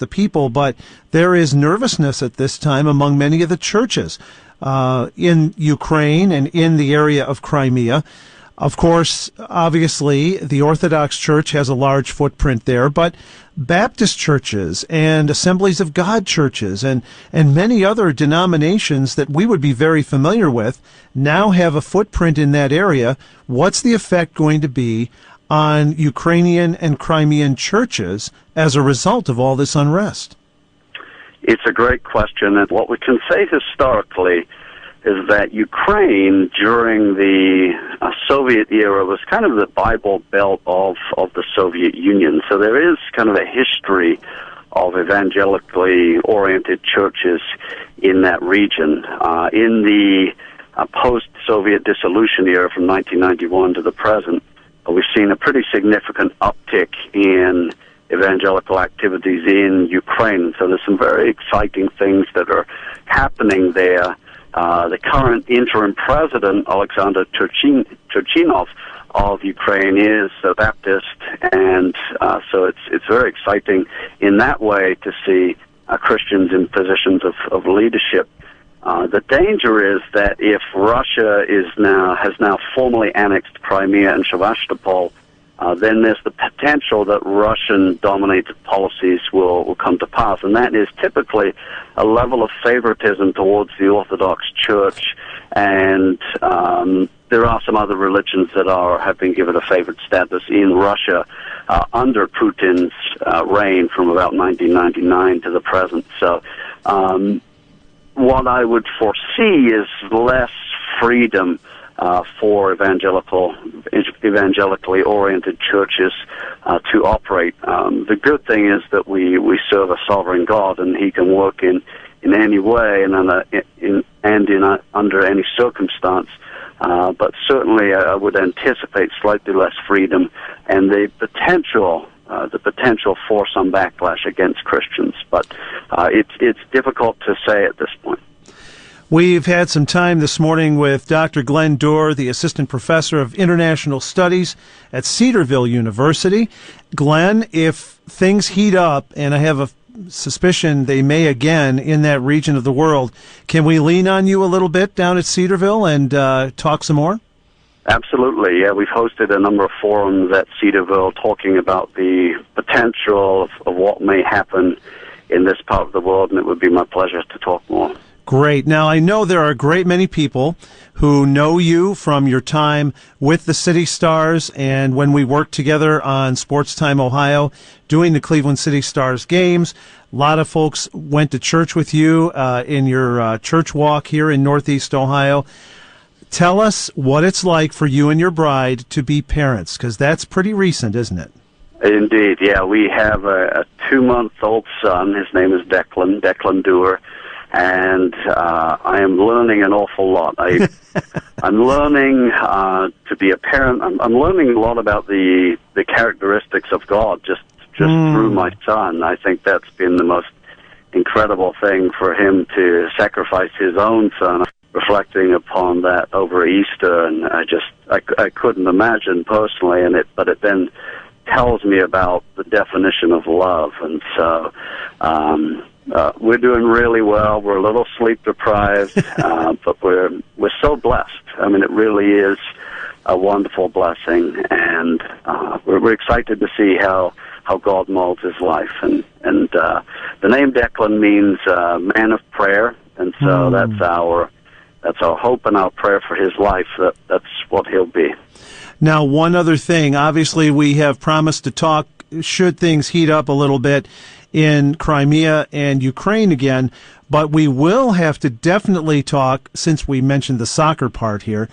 the people, but there is nervousness at this time among many of the churches in Ukraine and in the area of Crimea. Of course, obviously, the Orthodox Church has a large footprint there, but Baptist churches and Assemblies of God churches and many other denominations that we would be very familiar with now have a footprint in that area. What's the effect going to be on Ukrainian and Crimean churches as a result of all this unrest? It's a great question, and what we can say historically is that Ukraine, during the Soviet era, was kind of the Bible Belt of the Soviet Union. So there is kind of a history of evangelically oriented churches in that region. In the post-Soviet dissolution era from 1991 to the present, we've seen a pretty significant uptick in evangelical activities in Ukraine. So there's some very exciting things that are happening there. The current interim president, Alexander Turchinov of Ukraine, is a Baptist, and so it's very exciting in that way to see Christians in positions of leadership. The danger is that if Russia has now formally annexed Crimea and Sevastopol, then there's the potential that Russian-dominated policies will come to pass, and that is typically a level of favoritism towards the Orthodox Church, and there are some other religions that have been given a favored status in Russia under Putin's reign from about 1999 to the present. So what I would foresee is less freedom for evangelically oriented churches to operate. The good thing is that we serve a sovereign God, and He can work in any way and under any circumstance. But certainly, I would anticipate slightly less freedom and the potential for some backlash against Christians. But it's difficult to say at this point. We've had some time this morning with Dr. Glen Duerr, the Assistant Professor of International Studies at Cedarville University. Glen, if things heat up, and I have a suspicion they may again in that region of the world, can we lean on you a little bit down at Cedarville and talk some more? Absolutely, yeah. We've hosted a number of forums at Cedarville talking about the potential of what may happen in this part of the world, and it would be my pleasure to talk more. Great. Now, I know there are a great many people who know you from your time with the City Stars and when we worked together on Sports Time Ohio doing the Cleveland City Stars games. A lot of folks went to church with you in your church walk here in Northeast Ohio. Tell us what it's like for you and your bride to be parents, because that's pretty recent, isn't it? Indeed, yeah. We have a 2-month-old son. His name is Declan Duerr. And I am learning an awful lot. I'm learning to be a parent. I'm learning a lot about the characteristics of God just through my son. I think that's been the most incredible thing for him to sacrifice his own son. Reflecting upon that over Easter, and I couldn't imagine personally, but it then tells me about the definition of love, and so. We're doing really well. We're a little sleep deprived, but we're so blessed. I mean, it really is a wonderful blessing, and we're excited to see how God molds his life. And the name Declan means man of prayer, and so that's our hope and our prayer for his life. That's what he'll be. Now, one other thing. Obviously, we have promised to talk should things heat up a little bit in Crimea and Ukraine again, but we will have to definitely talk, since we mentioned the soccer part here,